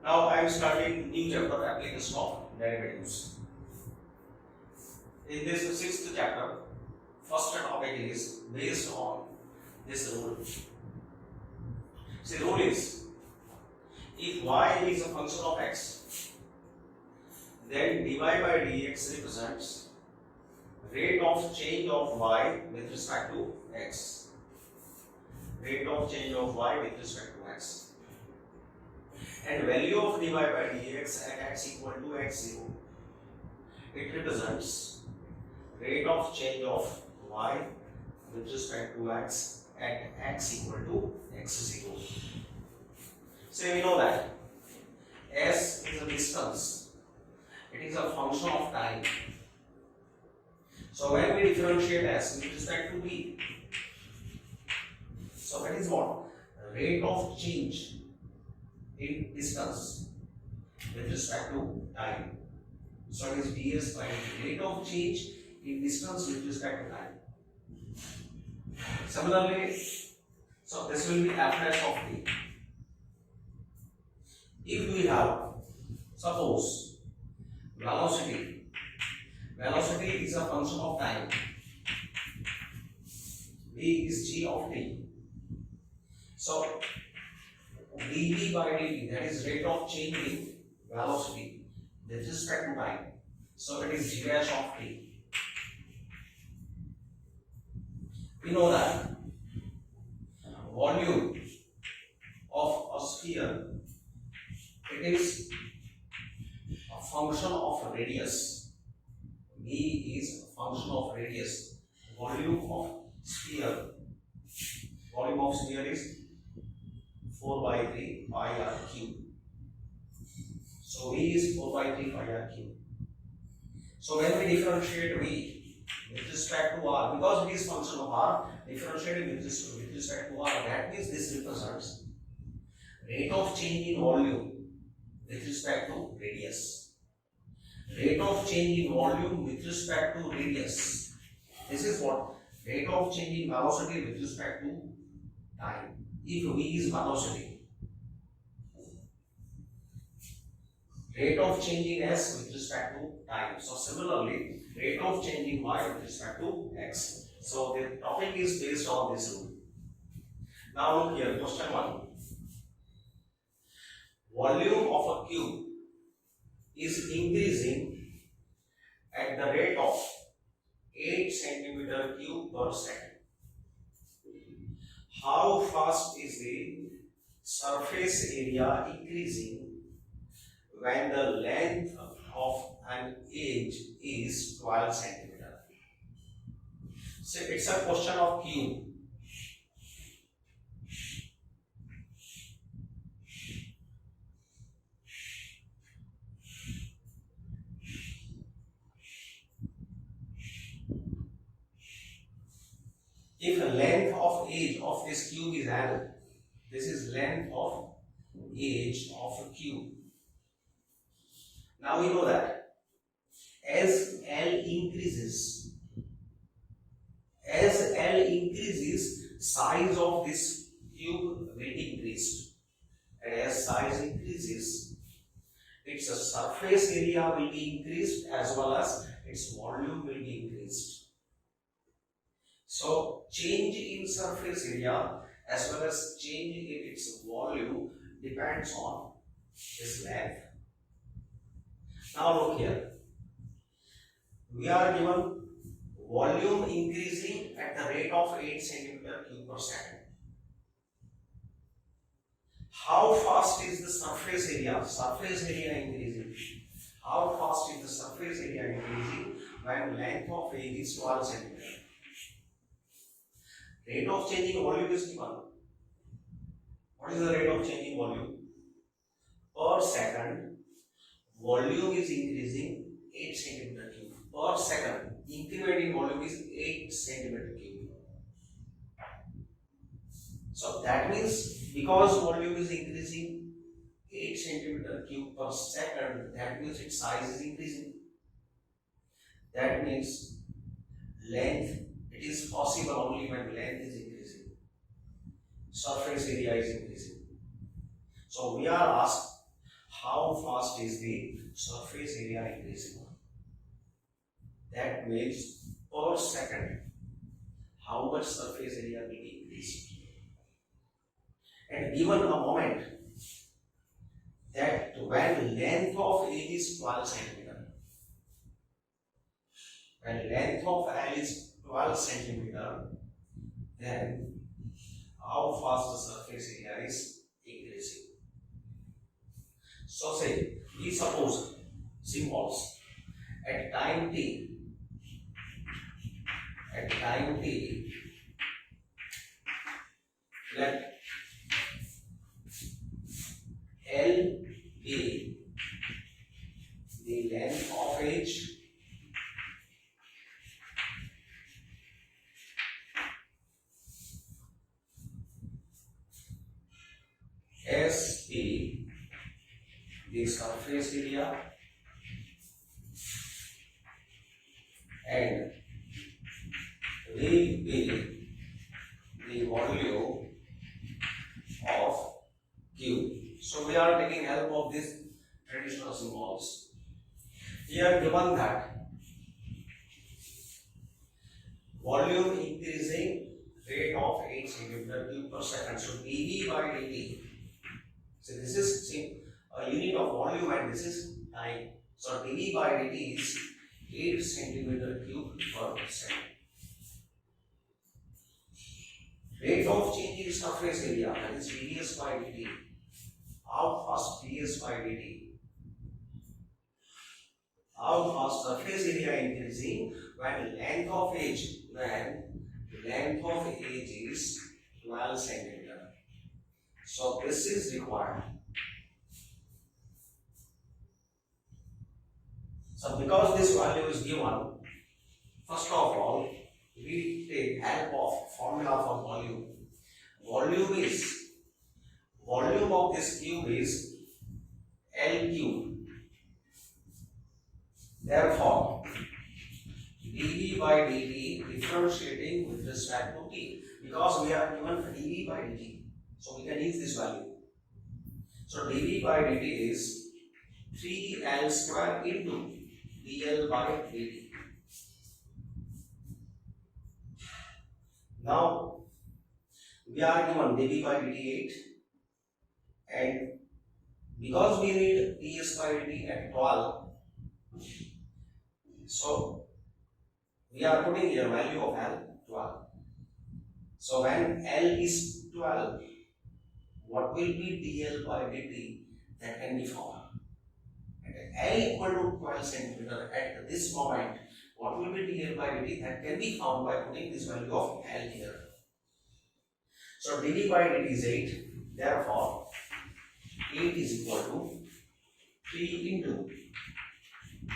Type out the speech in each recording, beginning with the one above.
Now I am starting new chapter, application of derivatives. In this sixth chapter, first topic is based on this rule. See, the rule is, if y is a function of x, then dy by dx represents rate of change of y with respect to x. Rate of change of y with respect to x. And value of dy by dx at x equal to x0, it represents rate of change of y with respect to x at x equal to x0. So we know that s is a distance, it is a function of time. So when we differentiate s with respect to b, so that is what? Rate of change in distance with respect to time. So it is ds by rate of change in distance with respect to time. Similarly, so this will be f dash of t. If we have, suppose, velocity is a function of time, v is g of t. So dv by dt, that is rate of change in velocity with respect to time. So it is g dash of t. We know that volume of a sphere, it is a function of radius. V is a function of radius. Volume of sphere is 4 by 3 pi r cube. So V is 4 by 3 pi r cube. So when we differentiate V with respect to r, because it is function of r, differentiating with respect to r, that means this represents rate of change in volume with respect to radius. Rate of change in volume with respect to radius. This is what? Rate of change in velocity with respect to time. If v is velocity, rate of change in s with respect to time. So similarly, rate of change in y with respect to x. So the topic is based on this rule. Now look here, question 1. Volume of a cube is increasing at the rate of 8 centimeter cube per second. How fast is the surface area increasing when the length of an edge is 12 centimeter? So it's a question of cube. If the length of edge of this cube is L, this is length of edge of a cube. Now we know that as L increases, size of this cube will increase. And as size increases, its surface area will be increased as well as its volume will be increased. So change in surface area as well as change in its volume depends on this length. Now look here. We are given volume increasing at the rate of 8 centimeter cube per second. How fast is the surface area? Surface area increasing. How fast is the surface area increasing when length of edge is 12 centimeter? Rate of changing volume is given. What is the rate of changing volume? Per second, volume is increasing 8 centimeter cube. Per second, increment in volume is 8 centimeter cube. So that means because volume is increasing 8 centimeter cube per second, that means its size is increasing. That means length, it is possible only when length is increasing. Surface area is increasing. So we are asked how fast is the surface area increasing. That means per second how much surface area will be increased. And given a moment that when length of edge is 12 centimeter, when length of L is 12 centimeter, then how fast the surface area is increasing. So say, we suppose symbols at time t, let L be the length of edge, S be the surface area, and V be the volume of Q. So we are taking help of these traditional symbols. Here given that volume increasing rate of 8 centimeter cube per second. So dV by dt. So this is a unit of volume and this is time. So dV by dt is 8 centimeter cube per second. Rate of change in surface area, that is dS by dt. How fast dS by dt? How fast surface area increasing when length of edge is 12 centimeter. So this is required. So because this value is given, first of all, we take help of formula for volume. Volume of this cube is L cube. Therefore, dV by dt differentiating with respect to t, because we are given dV by dt, so we can use this value. So dV by dt is 3L square into dL by dt. Now we are given dV by dt 8, and because we need ds by dt at 12, so we are putting here value of L 12. So when L is 12, what will be dL by dt that can be found? At L equal to 12 centimeter at this moment, what will be dL by dt that can be found by putting this value of L here. So dV by dt is 8, therefore 8 is equal to 3 into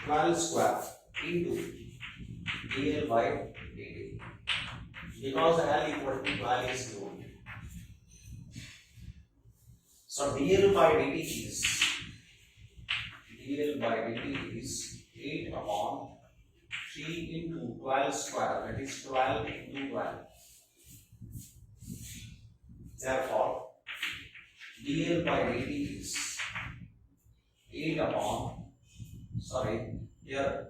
12 square into dL by dt, because L equal to 12 is given. So dL by dt is 8 upon 3 into 12 square, that is 12 into 12. Therefore, dL by dt is 8 upon, here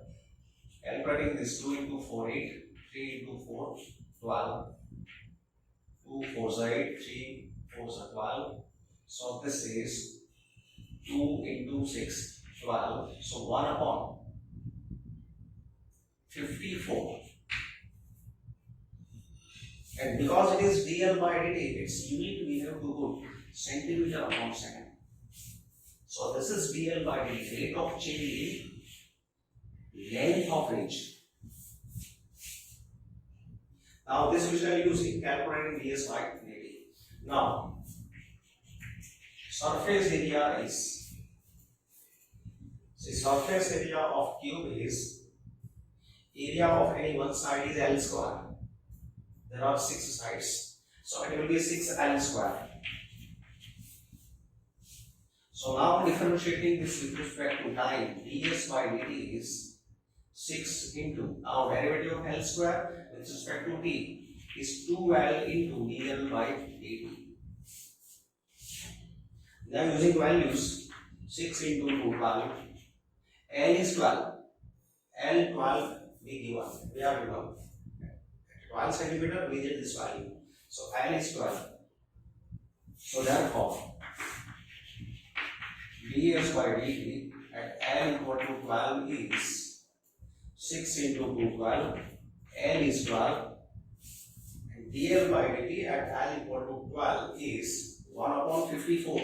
calculating this 2 into 4, 8, 3 into 4, 12, 2 4 is 8, 3 4 is 12. So this is 2 into 6, 12. So 1 upon 54. And because it is dL by dt, its unit we have to put centimeter upon second. So this is dL by dt, rate of change in length of edge. Now this we shall use in calculating ds by dt. Now surface area is, surface area of cube is, area of any one side is L square. There are 6 sides, so it will be 6L square. So now differentiating this with respect to time, ds by dt is 6 into, now derivative of L square with respect to t is 2L into dL by dt. Now using values, 6 into 2, 12. L is 12. L 12 we given. We are given 12 centimeter. We get this value. So L is 12. So therefore, ds by dt at L equal to 12 is 6 into 2, 12. L is 12. And dl by dt at L equal to 12 is 1 upon 54.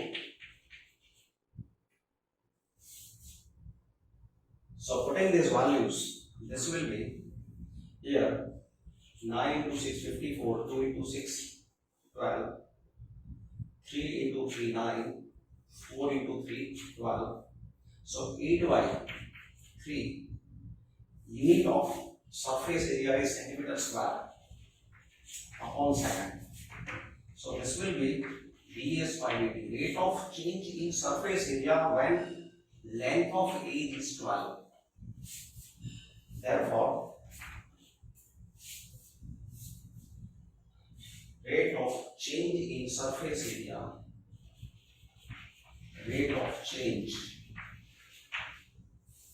So putting these values, this will be here 9 into 6, 54, 2 into 6, 12, 3 into 3, 9, 4 into 3, 12. So 8 by 3, unit of surface area is centimeter square upon second. So this will be ds by dt, rate of change in surface area when length of edge is 12. Therefore, rate of change in surface area, rate of change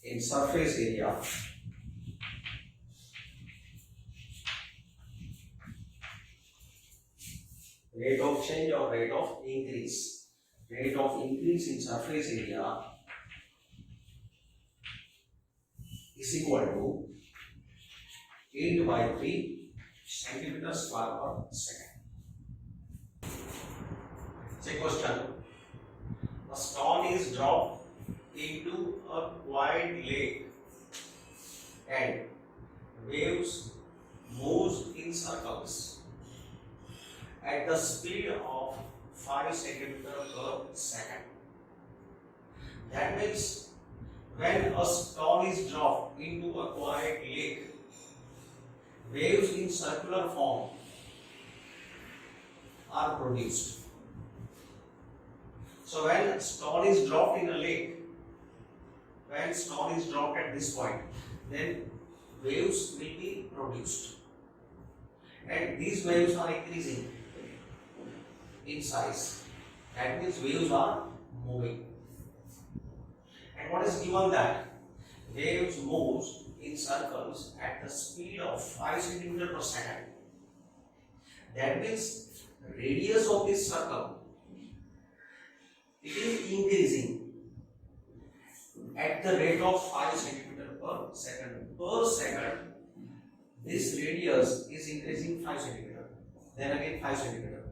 in surface area rate of change or rate of increase. Rate of increase in surface area is equal to 8 by 3 centimeter square per second. Say question. A stone is dropped into a quiet lake and waves moves in circles at the speed of 5 centimeter per second. That means when a stone is dropped into a quiet lake, waves in circular form are produced. So when stone is dropped in a lake, when stone is dropped at this point, then waves will be produced. And these waves are increasing in size. That means waves are moving. And what is given that? Waves moves in circles at the speed of 5 centimeter per second. That means the radius of this circle, it is increasing at the rate of 5 centimeter per second. Per second, this radius is increasing 5 centimeter. Then again 5 centimeter.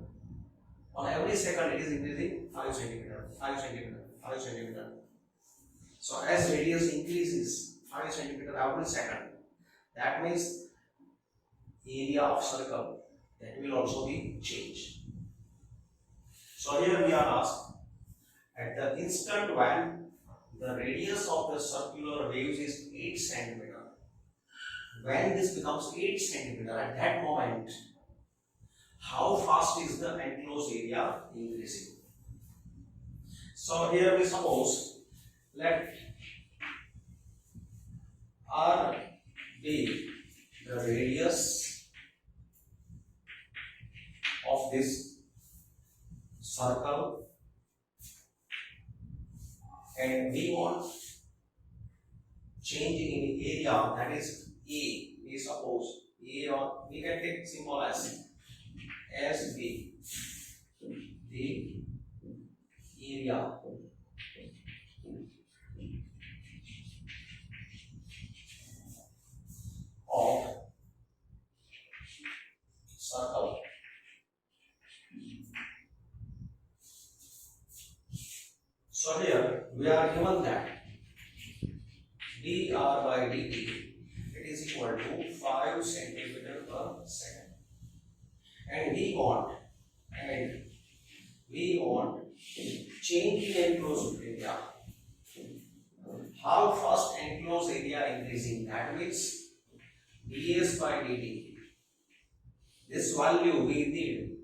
On every second, it is increasing 5 centimeter, 5 centimeter, 5 centimeter. So as radius increases 5 centimeter every second, that means area of circle that will also be changed. So here we are asked, at the instant when the radius of the circular waves is 8 centimeter, when this becomes 8 centimeter, at that moment, how fast is the enclosed area increasing? So here we suppose, let R be the radius of this circle, and we want change in area, that is A. We suppose A, or we can take symbol as B, the area of circle. So here we are given that dr by dt, it is equal to 5 centimeter per second, and we want change in enclosed area. How fast enclosed area increasing? That means ds by dt. This value we need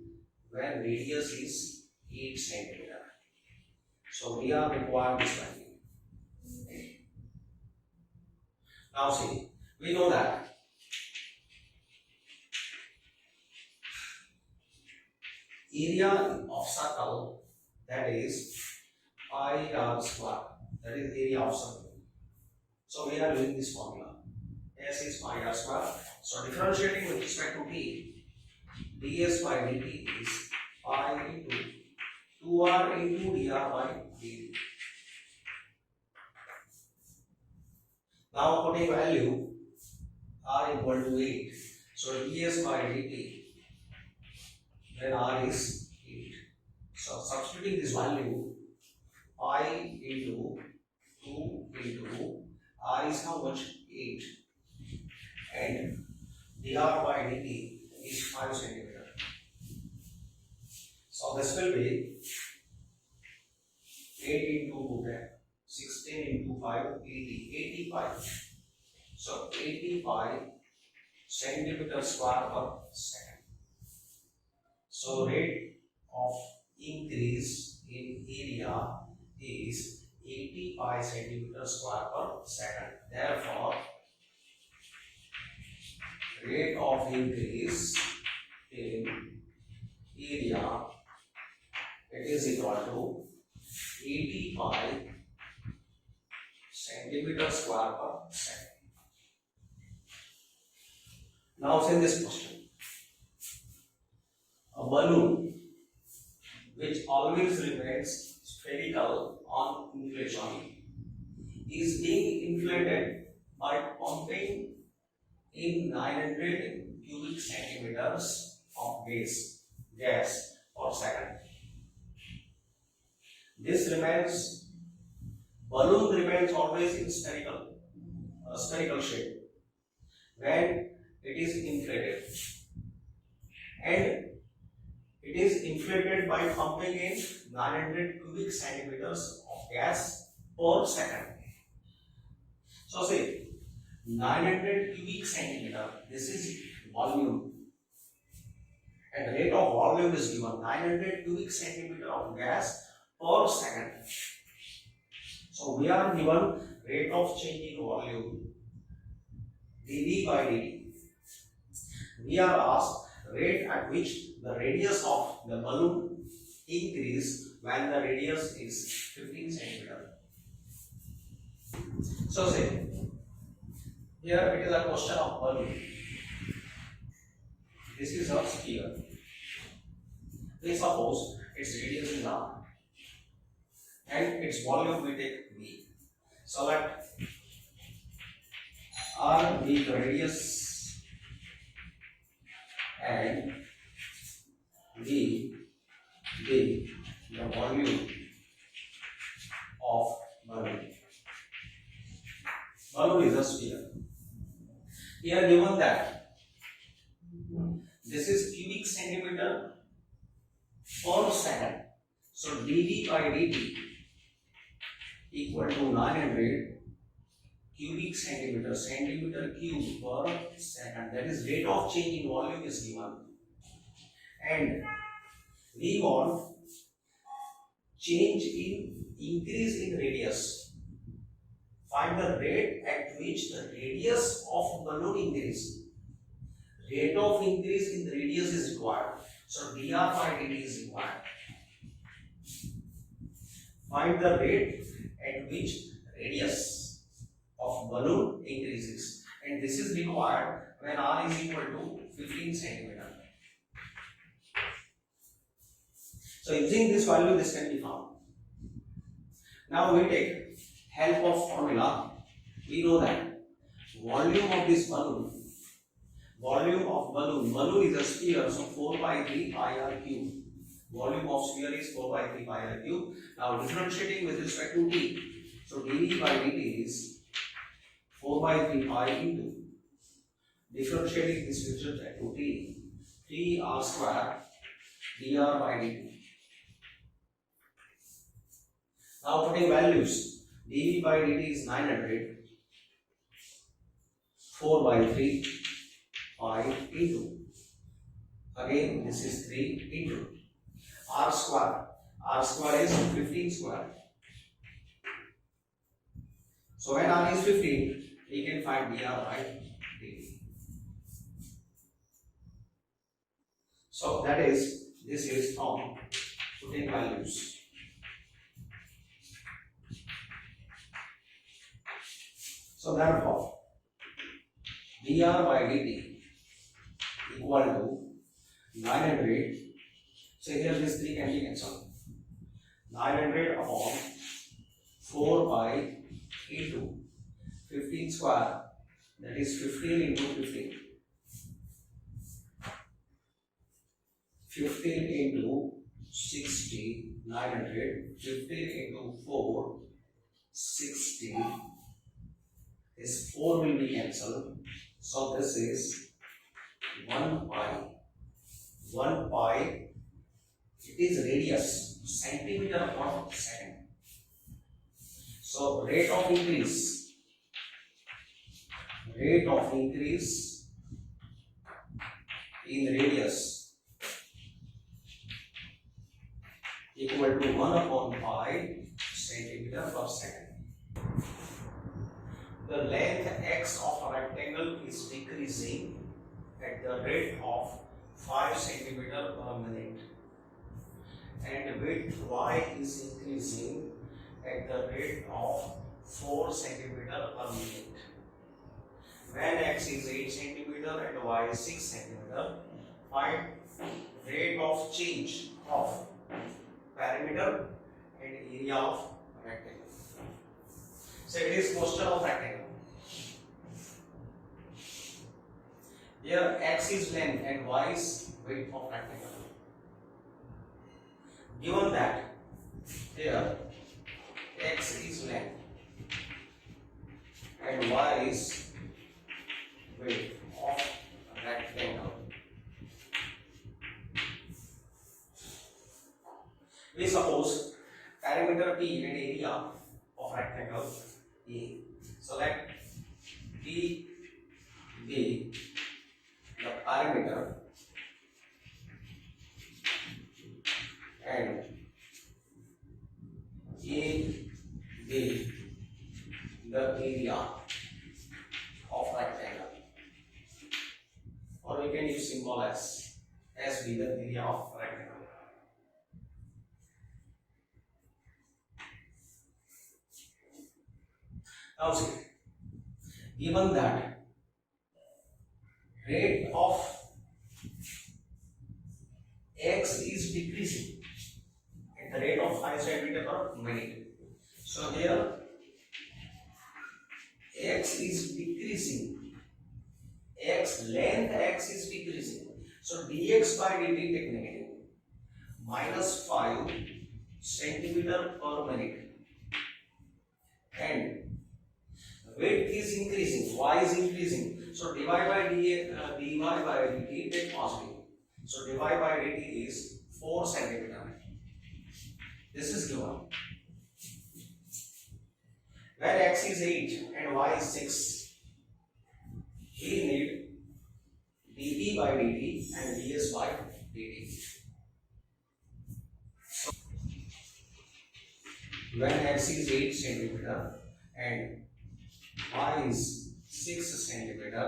when radius is 8 centimeter. So we are required this value. Now see, we know that area of circle, that is pi r square, that is area of circle. So we are using this formula. S is pi r square. So differentiating with respect to t, ds by dt is pi into 2r into dr by dt. Now putting value r equal to 8. So ds by dt, then r is 8. So substituting this value, pi into 2 into r is how much? 8. And dr by dt is 5 centimeter. So this will be 8 into 2, 10, 16 into 5, 80, 85. So 85 centimeter square per second. So rate of increase in area is 85 centimeter square per second. Therefore, rate of increase in area, it is equal to 85 centimeter square per second. Now say this question. A balloon which always remains spherical on inflation is being inflated by pumping in 900 cubic centimeters of gas per second. This balloon remains always in spherical shape when it is inflated, and it is inflated by pumping in 900 cubic centimeters of gas per second. So say 900 cubic centimeter, this is volume, and rate of volume is given 900 cubic centimeter of gas per second. So we are given rate of change in volume dV by dt. We are asked rate at which the radius of the balloon increase when the radius is 15 centimeter. So say here it is a question of balloon. This is a sphere. We suppose its radius is r and its volume we take v. So let r be the radius and v be the volume of balloon. Balloon is a sphere. Here given that this is cubic centimeter per second. So dV by dt equal to 900 cubic centimeter cube per second. That is rate of change in volume is given, and we want change in increase in radius. Find the rate at which the radius of balloon increase. Rate of increase in radius is required. So dr by dt is required. Find the rate at which radius of balloon increases, and this is required when r is equal to 15 centimeter. So using this value, this can be found. Now we take help of formula. We know that volume of this balloon, balloon is a sphere, so 4 by 3 pi r cube. Volume of sphere is 4 by 3 pi r cube. Now differentiating with respect to t, so dV by dt is 4 by 3 pi into, differentiating this with respect to t, 3 r square dr by dt. Now putting values, dV by dt is 900, 4 by 3 pi into, again this is 3 into r square. R square is 15 square. So when r is 15, we can find dr by dt. So that is, this is from putting values. So therefore dr by dt equal to 900. So here this 3 can be cancelled. 900 upon 4 by into 15 square, that is 15 into 15. 15 into 60, 900. 15 into 4, 60. This 4 will be cancelled. So this is 1 pi. 1 pi, it is radius, centimeter per second. So rate of increase in radius equal to 1 upon pi centimeter per second. The length x of a rectangle is decreasing at the rate of 5 centimeter per minute, and width y is increasing at the rate of 4 centimeter per minute. When x is 8 centimeter and y is 6 centimeter, find rate of change of perimeter and area of rectangle. So it is question of rectangle. Here x is length and y is width of rectangle. Given that here x is length and y is width of rectangle, we suppose perimeter P and area of rectangle A. So let P be the perimeter and A be the area of rectangle, or we can use symbol S be the area of rectangle. Now see, given that rate of x is decreasing at the rate of 5 centimeter per minute, so here x is decreasing, length x is decreasing, so dx by dt take negative, minus 5 centimeter per minute, and width is increasing, y is increasing, so dy by dt take positive, so dy by dt is 4 centimeter. This is given. When x is 8 and y is 6, we need dt by dt and ds by dt. So when x is 8 centimeter and y is 6 centimeter,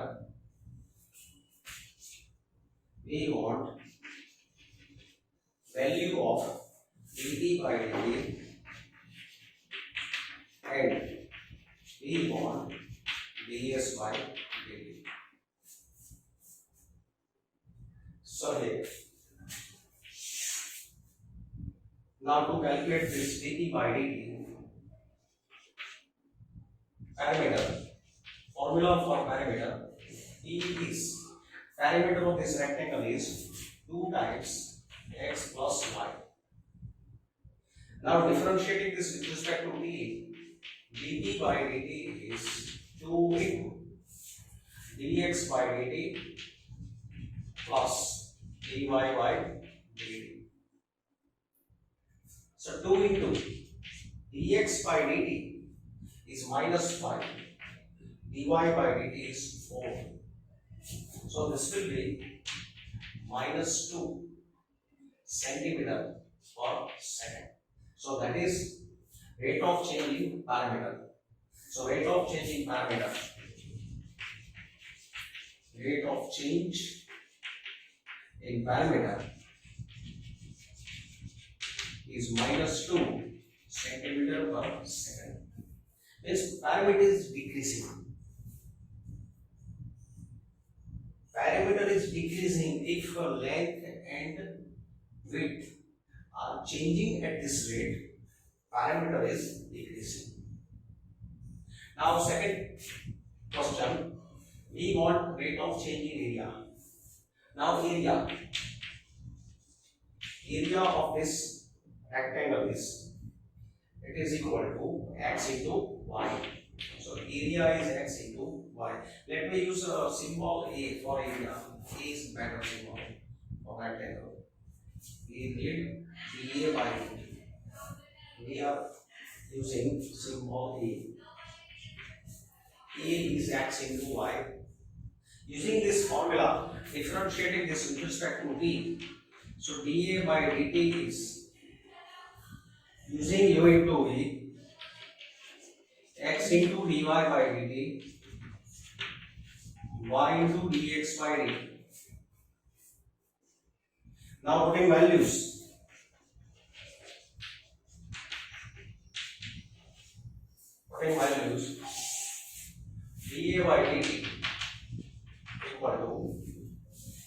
we want value of dt by dt and we want ds by dt. So here, now to calculate this dt by dt, parameter, formula for parameter, E is, parameter of this rectangle is 2 times x plus y. Now differentiating this with respect to t, dt by dt is 2 into dx by dt plus dy by dt. So 2 into dx by dt is minus 5, dy by dt is 4. So this will be minus 2 centimeter per second. So that is rate of change in parameter. So rate of change in parameter, rate of change in parameter is minus 2 centimeter per second. Means parameter is decreasing. Parameter is decreasing if length and width are changing at this rate. Parameter is decreasing. Now second question, we want rate of change in area. Now area of this rectangle is, it is equal to x into y. So area is x into y. Let me use a symbol A for area. A is better symbol for rectangle. We need dA by dt. We are using symbol A. A is x into y. Using this formula, differentiating this with respect to t. So dA by dt is, using u into v, x into dy by dt, y into dx by dt. Now putting values. Putting values. dA by dt equal to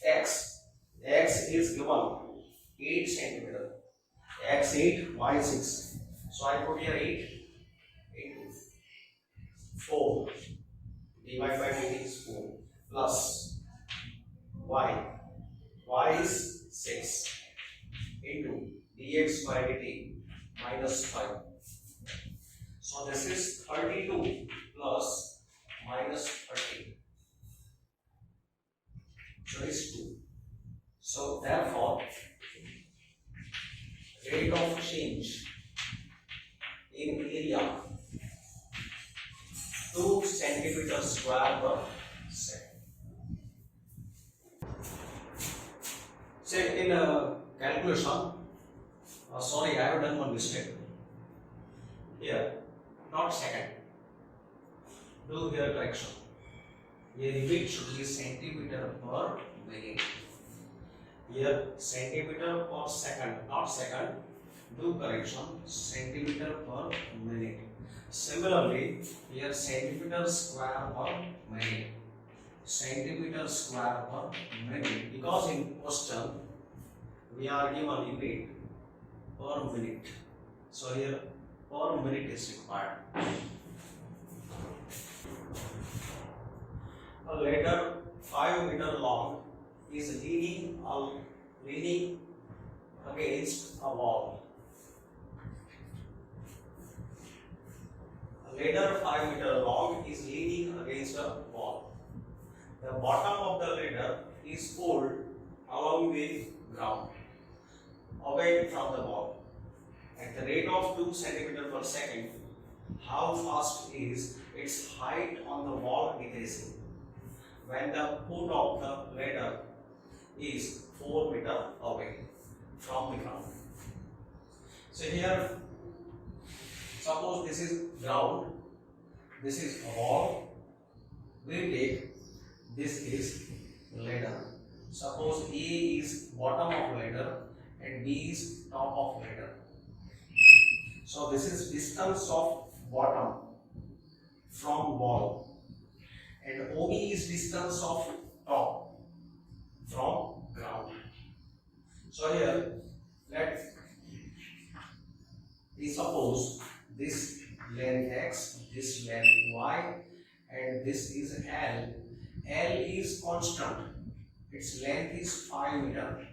x. X is given 8 centimeter. X 8, y 6. So I put here 8 into 4. Divide by dt is 4 plus y. Y is 6 into dx by dt minus 5. So this is 32 plus minus 30. So is 2. So therefore, rate of change in area 2 centimeter square per second. Say in a calculation, sorry, I have done one mistake. Here, not second. Do here correction. Here it should be centimeter per minute. Here centimeter per second, not second. Do correction, centimeter per minute. Similarly, here centimeter square per minute. Centimeter square per minute, because in question we are given unit per minute. So here per minute is required. A ladder 5 meter long is leaning against a wall. A ladder 5 meter long is leaning against a wall. The bottom of the ladder is pulled along the ground, away from the wall. At the rate of 2 centimeter per second, how fast is its height on the wall decreasing when the foot of the ladder is 4 meter away from the ground? So here, suppose this is ground, this is a wall. We take this is ladder. Suppose A is bottom of ladder and B is top of ladder. So this is distance of bottom from wall, and OB is distance of top from ground. So here let we suppose this length x, this length y, and this is L. L is constant, its length is 5 meter.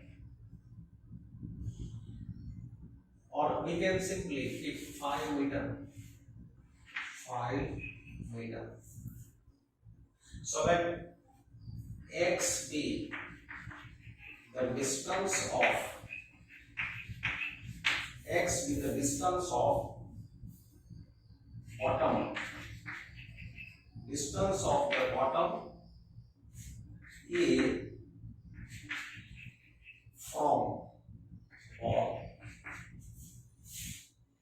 Or we can simply keep 5 meter. 5 meter. So let x be the distance of bottom. Distance of the bottom A from wall.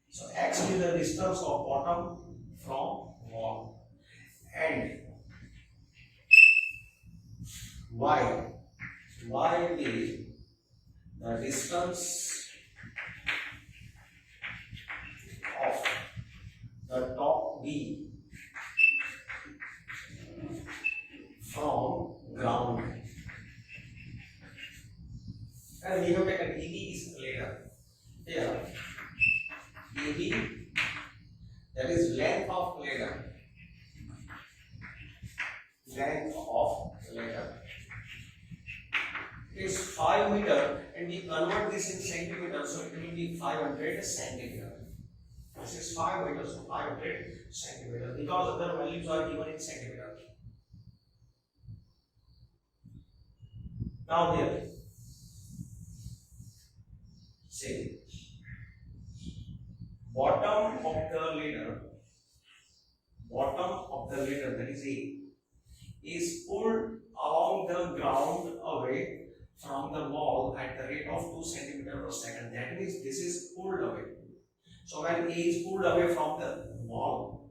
So x is the distance of bottom from wall, and y is the distance of the top B from ground. That is length of ladder. Length of ladder is 5 meter, and we convert this in centimeter, so it will be 500 centimeter. This is 5 meters, so 500 centimeter, because other values are given in centimeter. Now here, say bottom of the ladder, that is A, is pulled along the ground away from the wall at the rate of 2 centimeter per second. That means this is pulled away. So when A is pulled away from the wall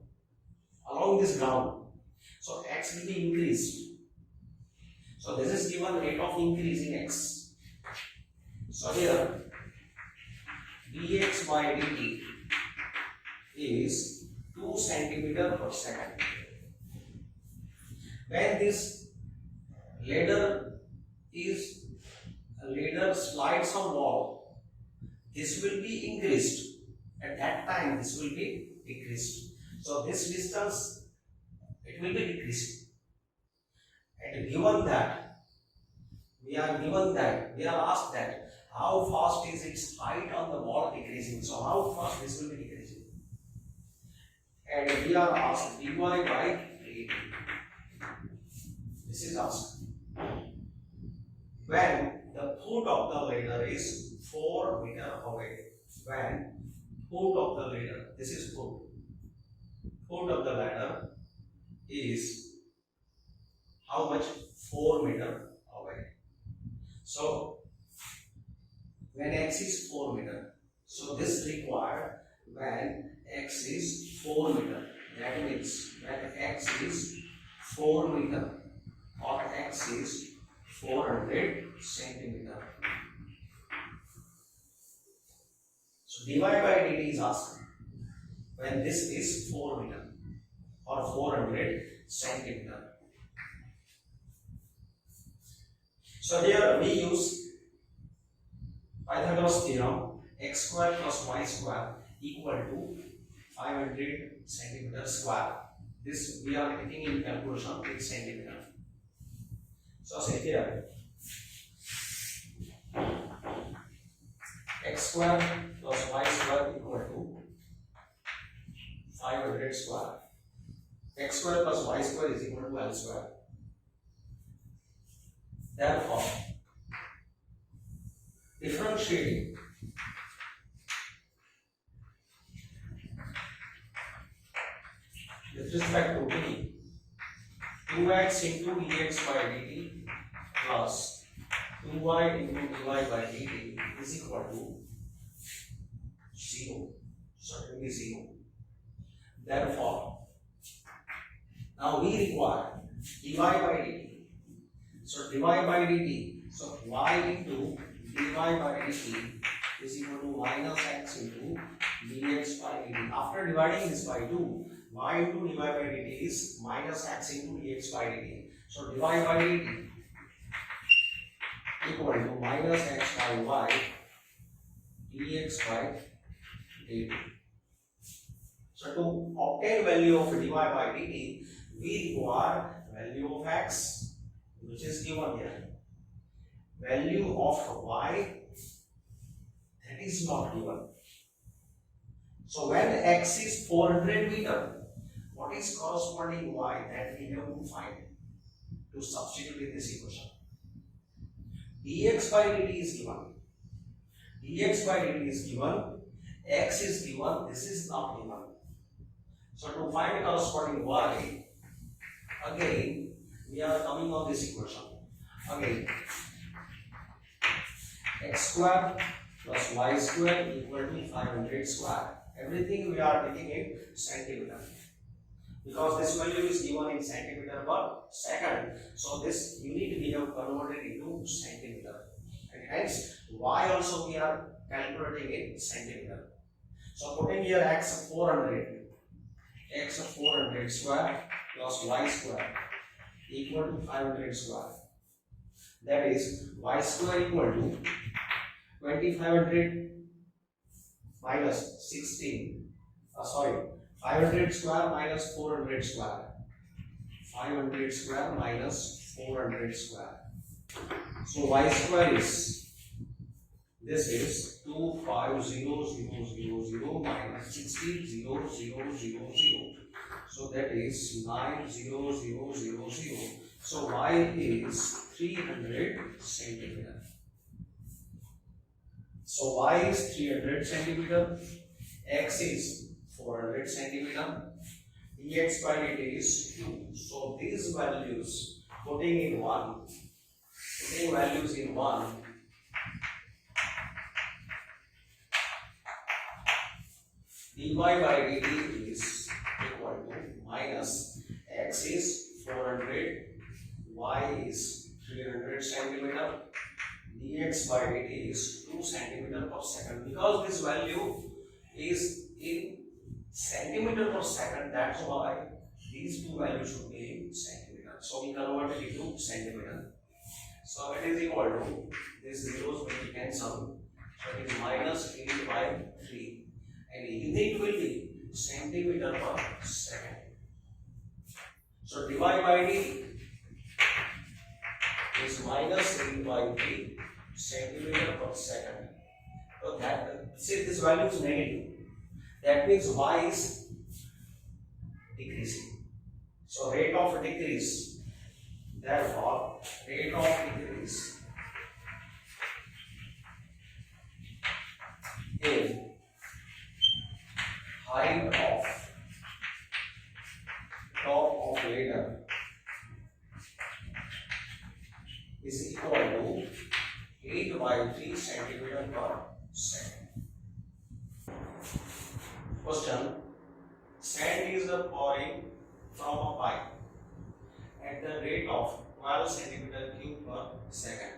along this ground, so x will be increased. So this is given rate of increase in x. So here dx by dt is 2 centimeter per second. When this ladder slides on wall, this will be increased. At that time, this will be decreased. So this distance, it will be decreased. And given that, we are asked that how fast is its height on the wall decreasing. So how fast this will be decreasing. And we are asked dy by dt. This is asked. When the foot of the ladder is 4 meter away. When foot of the ladder, this is foot. Foot of the ladder is how much? 4 meter away. So when x is 4 meter, so this required when x is 4 meter. That means when x is 4 meter or x is 400 centimeter. So dy by dt is asked when this is 4 meter or 400 centimeter. So here we use Pythagoras theorem, x square plus y square equal to 500 centimeter square. This we are taking in calculation in centimeter. So say here x square plus y square equal to 500 square. X square plus y square is equal to L square. Therefore, differentiating with respect to d, 2x into dx by dt plus 2y into dy by dt is equal to 0. Certainly 0. Therefore, now we require dy by dt. So dy by dt, so y into dy by dt is equal to minus x into dx by dt. After dividing this by 2, y into dy by dt is minus x into dx by dt. So dy by dt equal to minus x by y dx by dt. So to obtain value of dy by dt, we require value of x, which is given here. Value of y, that is not given. So when x is 400 meter, what is corresponding y that we have to find to substitute in this equation? Dx by dt is given. Dx by dt is given. X is given. This is not given. So to find corresponding y, again we are coming on this equation. Again, x square plus y square equal to 500 square. Everything we are taking in centimeter, because this value is given in centimeter per second. So this unit we have converted into centimeter, and hence y also we are calculating in centimeter. So putting here x 400 square plus y square equal to 500 square. That is y square equal to 2500 minus 16. 500 square minus 400 square. 500 square minus 400 square. So y square is, this is 250,000 minus 60,000. So that is 90000. So y is 300 centimeter. So y is 300 centimeter, x is 400 centimeter, dx by dt is 2. So these values, putting values in 1, dy by dt is equal to minus x is 400, y is 300 centimeter, dx by dt is 2 centimeter per second. Because this value is in centimeter per second, that's why these two values should be in centimeter. So we convert it into centimeter. So it is equal to, these zeros will be cancelled. So it is minus 8 by 3. And unit will be centimeter per second. So dy by dt is minus 8 by 3 centimeter per second. So that, see, this value is negative. That means y is decreasing. So rate of decrease, therefore rate of decrease in height of top of ladder is equal to 8 by 3 centimeter per second. Question: sand is pouring from a pipe at the rate of 12 centimeter cube per second.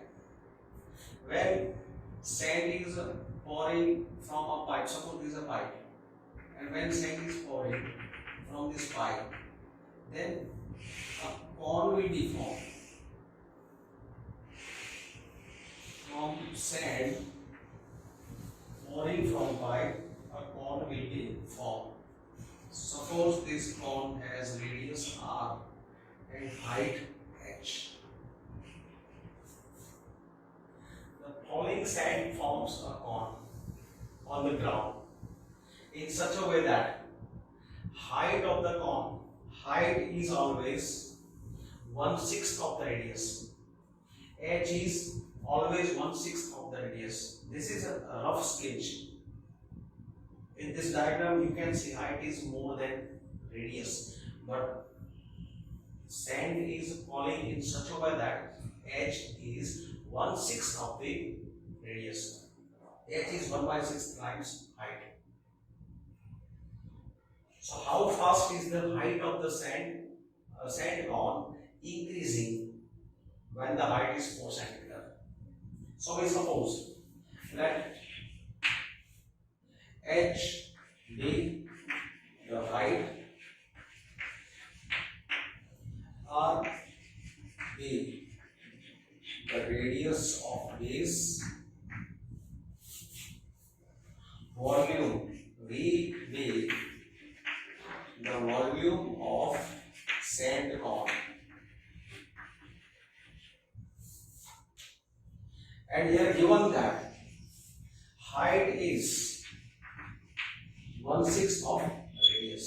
When sand is pouring from a pipe, suppose this is a pipe, and when sand is pouring from this pipe, then a cone will be formed from sand pouring from pipe. A cone will be formed. Suppose this cone has radius r and height h. The falling sand forms a cone on the ground in such a way that height of the cone, height is always 1/6 of the radius. H is always 1/6 of the radius. This is a rough sketch. In this diagram, you can see height is more than radius, but sand is falling in such a way that h is 1/6 of the radius. H is 1/6 times height. So how fast is the height of the sand cone increasing when the height is 4 centimeter? So we suppose let h be the height, r be the radius of base, volume v be the volume of sand cone, and here given that height is 1/6 of radius.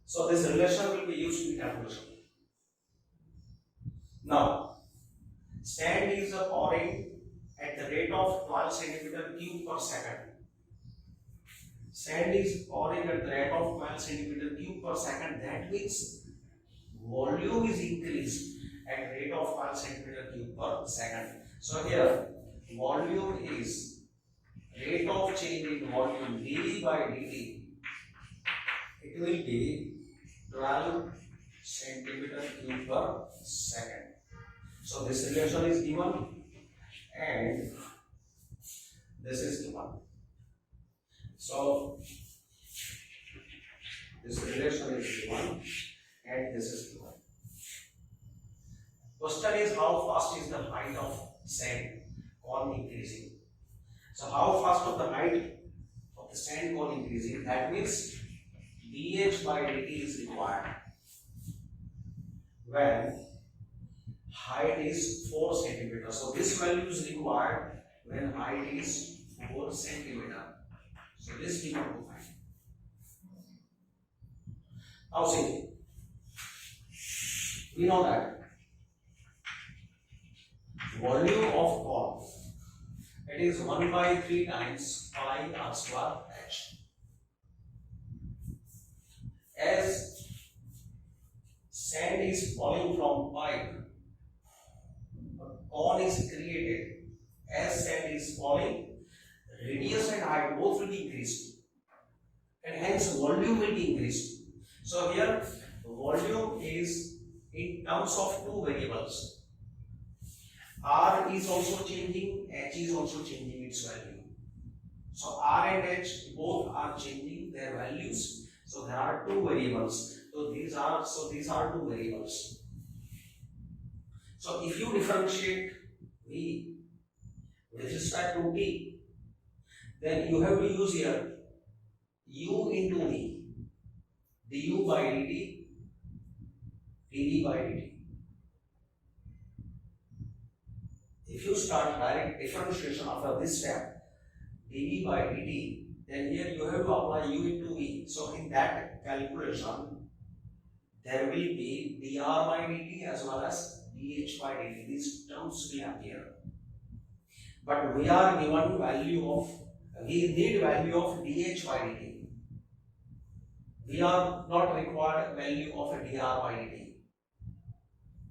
So this relation will be used in calculation. Now, sand is pouring at the rate of 12 centimeter cube per second. Sand is pouring at the rate of 12 centimeter cube per second. That means volume is increased at rate of 12 centimeter cube per second. So here volume is rate of change in volume d by dt. It will be 12 centimeter cube per second. So this relation is given and this is given. So this relation is given and this is given. Question is how fast is the height of sand cone increasing? So how fast of the height of the sand cone increasing, that means dH by dt is required when height is 4 centimeters. So this value is required when height is 4 centimeter. So this we want to find. Now see, we know that volume of cone, it is 1 by 3 times pi r square h. As sand is falling from pipe, a cone is created. As sand is falling, radius and height both will be increased, and hence volume will be increased. So here volume is in terms of two variables. R is also changing, H is also changing its value. So R and H both are changing their values. So there are two variables. So these are two variables. So if you differentiate V with respect to T, then you have to use here U into V, du by dt, dv by dt. If you start direct differentiation after this step, dv by dt, then here you have to apply u into v. So in that calculation, there will be dr by dt as well as dh by dt. These terms will appear. But we are given value of, we need value of dh by dt. We are not required value of a dr by dt.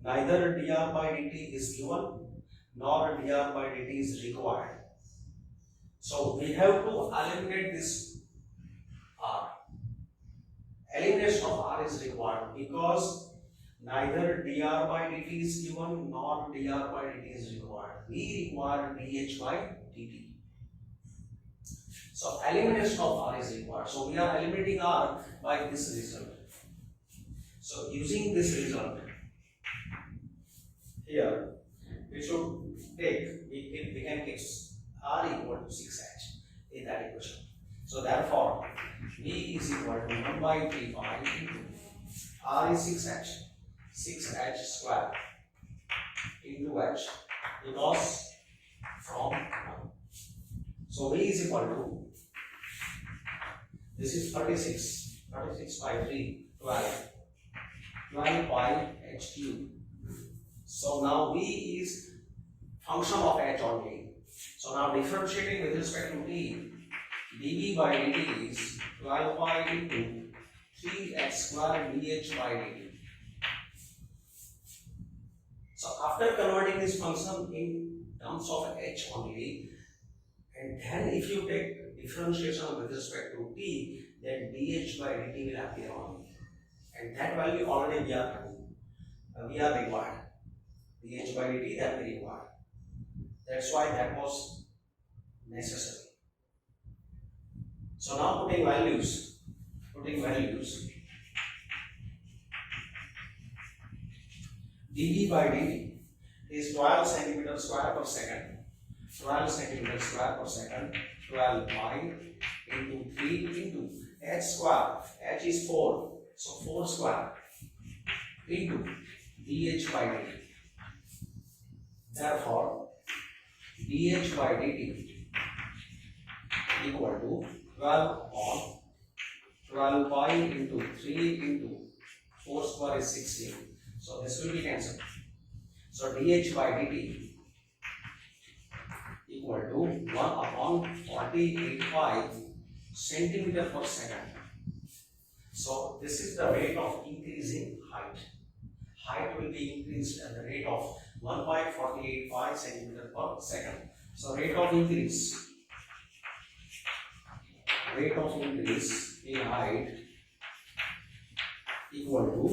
Neither dr by dt is given nor dr by dt is required. So we have to eliminate this r. Elimination of r is required because neither dr by dt is given nor dr by dt is required. We require dh by dt. So elimination of r is required. So we are eliminating r by this result. So using this result, here we should take, we can keep r equal to 6h in that equation. So therefore, v is equal to 1 by 3 pi into r is 6h square into h because from 1. So v is equal to, this is 36 by 3, 12 pi h cube. So now v is function of h only. So now differentiating with respect to t, dv by dt is 12 pi into 3h square dh by dt. So after converting this function in terms of h only, and then if you take differentiation with respect to t, then dh by dt will appear only. And that value already we are required. dh by dt that we require. That's why that was necessary. So now putting values, dv by dt is 12 centimeter square per second. 12 centimeter square per second, 12 pi into 3 into h square, h is 4, so 4 square into dh by dt. Therefore, dh by dt equal to 12 on 12 pi into 3 into 4 square is 16. So this will be cancelled. So dh by dt equal to 1 upon 48.5 centimeter per second. So this is the rate of increasing height. Height will be increased at the rate of 1.48.5 centimeter per second. So rate of increase in height equal to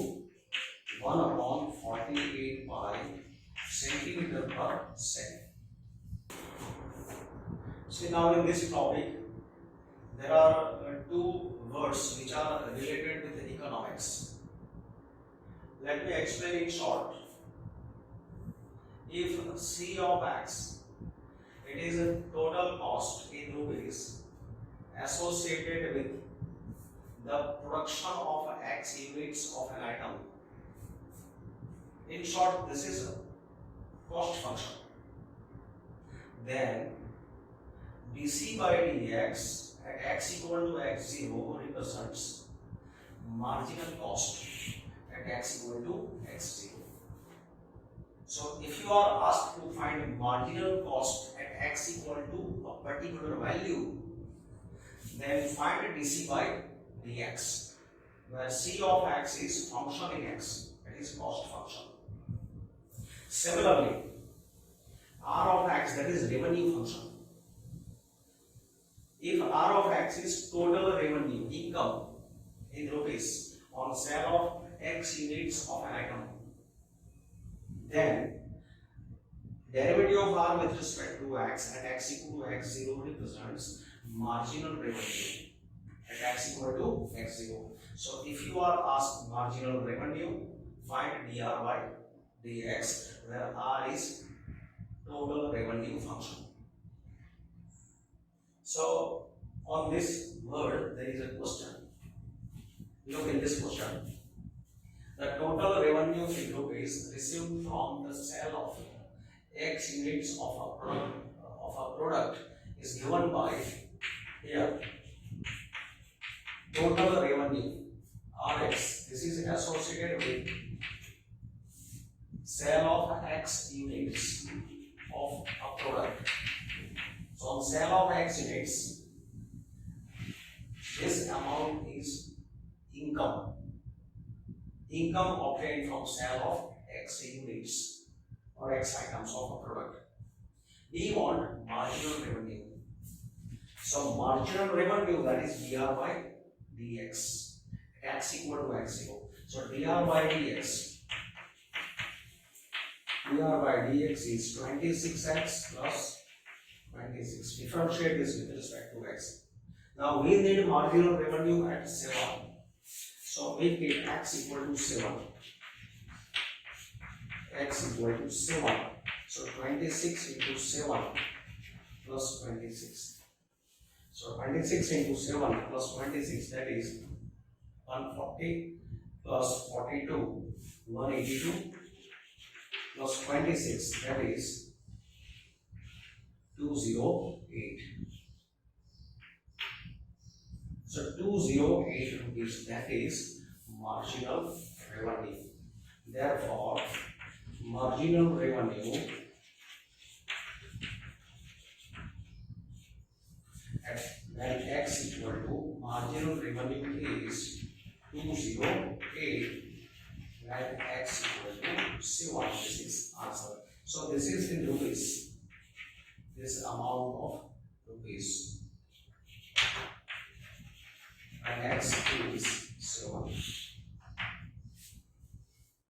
1 upon 48 pi centimeter per second. See, now in this topic, there are two words which are related with economics. Let me explain in short. If C of X, it is a total cost in rupees, associated with the production of X units of an item. In short, this is a cost function. Then dc by dx at x equal to x0 represents marginal cost at x equal to x0. So if you are asked to find marginal cost at x equal to a particular value, then find dc by dx, where c of x is function in x, that is cost function. Similarly, r of x, that is revenue function. If r of x is total revenue, income in rupees on sale of x units of an item, then derivative of r with respect to x at x equal to x0 represents marginal revenue at x equal to x0. So if you are asked marginal revenue, find dr by dx, where r is total revenue function. So on this word there is a question. Look in this question. The total revenue in rupees received from the sale of x units of a product is given by, here, total revenue Rx. This is associated with sale of x units of a product. So on sale of x units, this amount is income obtained from sale of x units or x items of a product. We want marginal revenue. So marginal revenue, that is dr by dx at x equal to x0. So dr by dx is 26x plus 26. Differentiate this with respect to x. Now we need marginal revenue at 7. So make it x equal to 7. X equal to 7. So 26 into 7 plus 26. So 26 into 7 plus 26, that is 140 plus 42, 182 plus 26, that is 208. So 208 rupees, that is marginal revenue. Therefore, marginal revenue at when x equal to, marginal revenue is 208 when x equal to 7. This is answer. So this is in rupees, this amount of rupees, and x is 7.